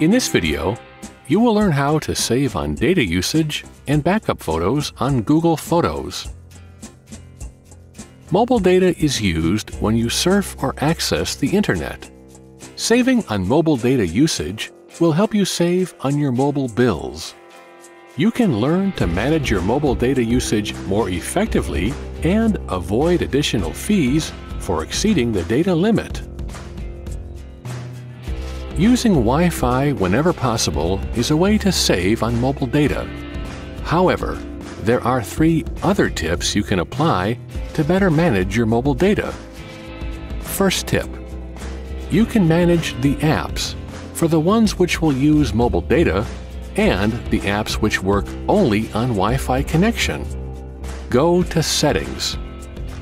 In this video, you will learn how to save on data usage and backup photos on Google Photos. Mobile data is used when you surf or access the Internet. Saving on mobile data usage will help you save on your mobile bills. You can learn to manage your mobile data usage more effectively and avoid additional fees for exceeding the data limit. Using Wi-Fi whenever possible is a way to save on mobile data. However, there are 3 other tips you can apply to better manage your mobile data. First tip: you can manage the apps for the ones which will use mobile data and the apps which work only on Wi-Fi connection. Go to Settings.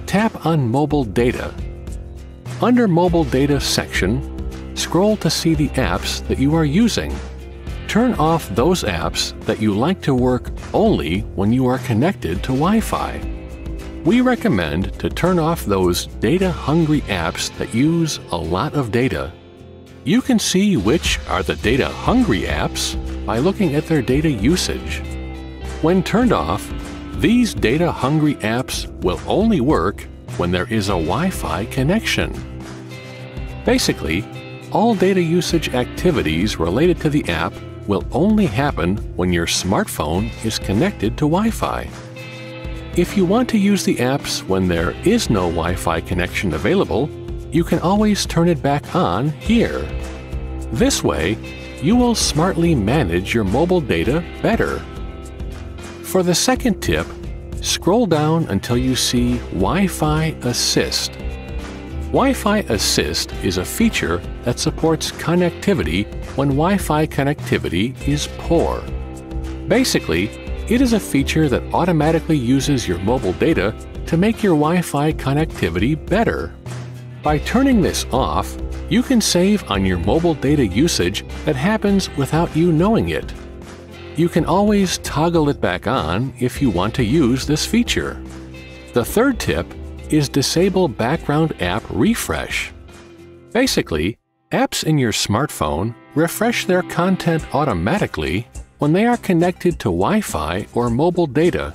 Tap on Mobile Data. Under Mobile Data section, scroll to see the apps that you are using. Turn off those apps that you like to work only when you are connected to Wi-Fi. We recommend to turn off those data-hungry apps that use a lot of data. You can see which are the data-hungry apps by looking at their data usage. When turned off, these data-hungry apps will only work when there is a Wi-Fi connection. Basically, all data usage activities related to the app will only happen when your smartphone is connected to Wi-Fi. If you want to use the apps when there is no Wi-Fi connection available, you can always turn it back on here. This way, you will smartly manage your mobile data better. For the second tip, scroll down until you see Wi-Fi Assist. Wi-Fi Assist is a feature that supports connectivity when Wi-Fi connectivity is poor. Basically, it is a feature that automatically uses your mobile data to make your Wi-Fi connectivity better. By turning this off, you can save on your mobile data usage that happens without you knowing it. You can always toggle it back on if you want to use this feature. The third tip is disable background app refresh. Basically, apps in your smartphone refresh their content automatically when they are connected to Wi-Fi or mobile data.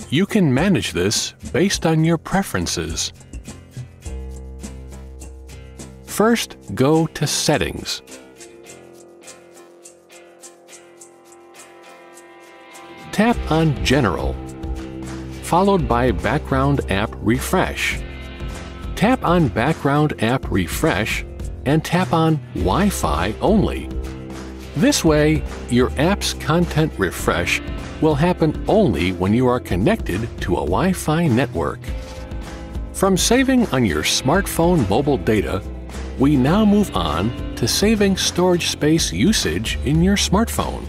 You can manage this based on your preferences. First, go to Settings. Tap on General, followed by Background App Refresh. Tap on Background App Refresh and tap on Wi-Fi only. This way, your app's content refresh will happen only when you are connected to a Wi-Fi network. From saving on your smartphone mobile data, we now move on to saving storage space usage in your smartphone.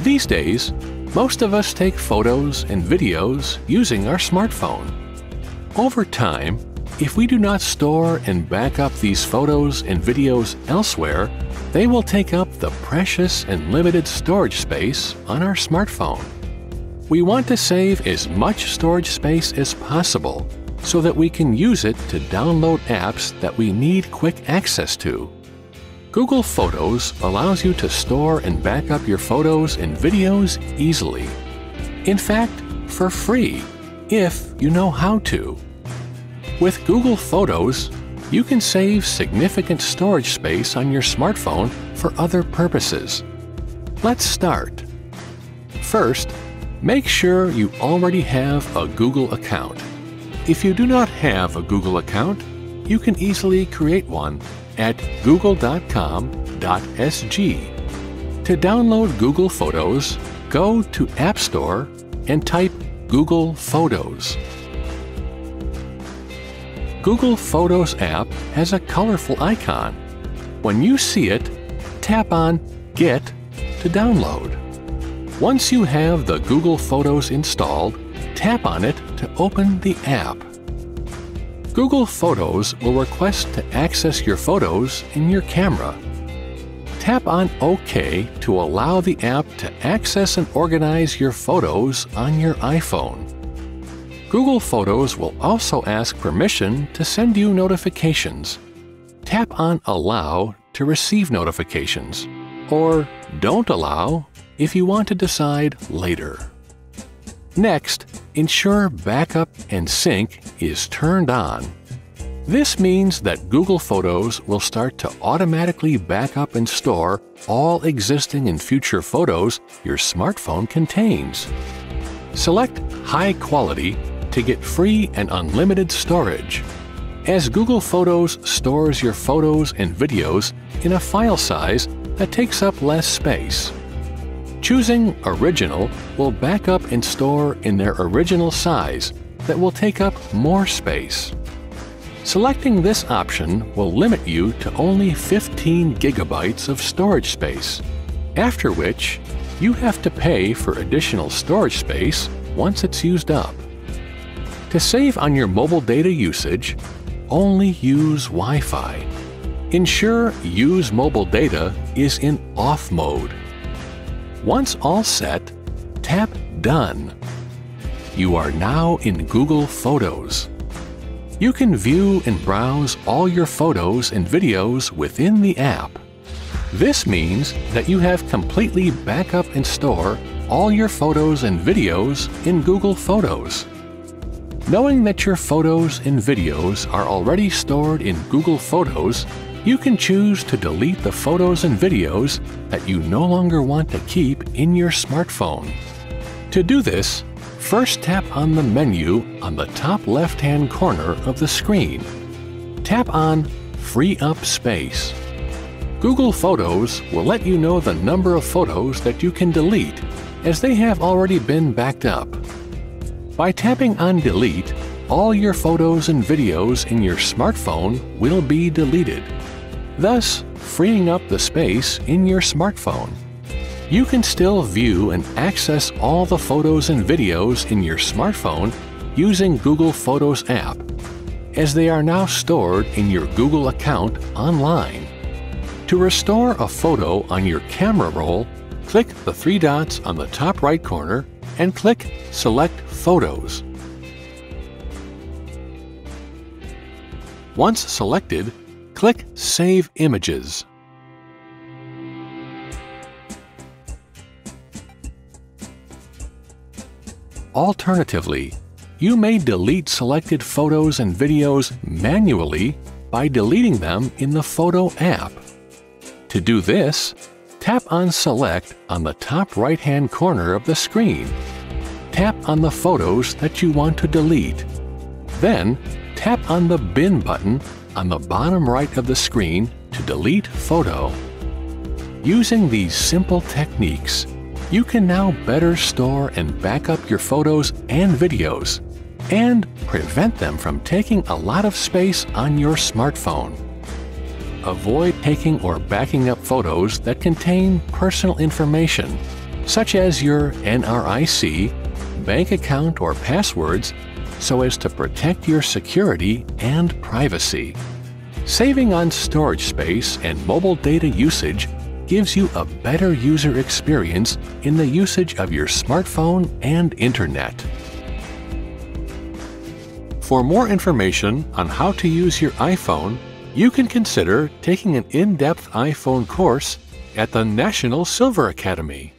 These days, most of us take photos and videos using our smartphone. Over time, if we do not store and back up these photos and videos elsewhere, they will take up the precious and limited storage space on our smartphone. We want to save as much storage space as possible so that we can use it to download apps that we need quick access to. Google Photos allows you to store and back up your photos and videos easily. In fact, for free, if you know how to. With Google Photos, you can save significant storage space on your smartphone for other purposes. Let's start. First, make sure you already have a Google account. If you do not have a Google account, you can easily create one at google.com.sg. To download Google Photos, go to App Store and type Google Photos. Google Photos app has a colorful icon. When you see it, tap on Get to download. Once you have the Google Photos installed, tap on it to open the app. Google Photos will request to access your photos in your camera. Tap on OK to allow the app to access and organize your photos on your iPhone. Google Photos will also ask permission to send you notifications. Tap on Allow to receive notifications. or Don't Allow if you want to decide later. Next, ensure Backup and Sync is turned on. This means that Google Photos will start to automatically back up and store all existing and future photos your smartphone contains. Select High Quality to get free and unlimited storage, as Google Photos stores your photos and videos in a file size that takes up less space. Choosing Original will back up and store in their original size that will take up more space. Selecting this option will limit you to only 15 gigabytes of storage space, after which you have to pay for additional storage space once it's used up. To save on your mobile data usage, only use Wi-Fi. Ensure Use Mobile Data is in off mode. Once all set, tap Done. You are now in Google Photos. You can view and browse all your photos and videos within the app. This means that you have completely back up and store all your photos and videos in Google Photos. Knowing that your photos and videos are already stored in Google Photos, you can choose to delete the photos and videos that you no longer want to keep in your smartphone. To do this, first tap on the menu on the top left-hand corner of the screen. Tap on Free Up Space. Google Photos will let you know the number of photos that you can delete, as they have already been backed up. By tapping on Delete, all your photos and videos in your smartphone will be deleted, thus freeing up the space in your smartphone. You can still view and access all the photos and videos in your smartphone using Google Photos app, as they are now stored in your Google account online. To restore a photo on your camera roll, click the three dots on the top right corner and click Select Photos. Once selected, click Save Images. Alternatively, you may delete selected photos and videos manually by deleting them in the Photo app. To do this, tap on Select on the top right-hand corner of the screen. Tap on the photos that you want to delete. Then, tap on the Bin button on the bottom right of the screen to delete photo. Using these simple techniques, you can now better store and back up your photos and videos, and prevent them from taking a lot of space on your smartphone. Avoid taking or backing up photos that contain personal information, such as your NRIC, bank account, or passwords, so as to protect your security and privacy. Saving on storage space and mobile data usage gives you a better user experience in the usage of your smartphone and internet. For more information on how to use your iPhone, you can consider taking an in-depth iPhone course at the National Silver Academy.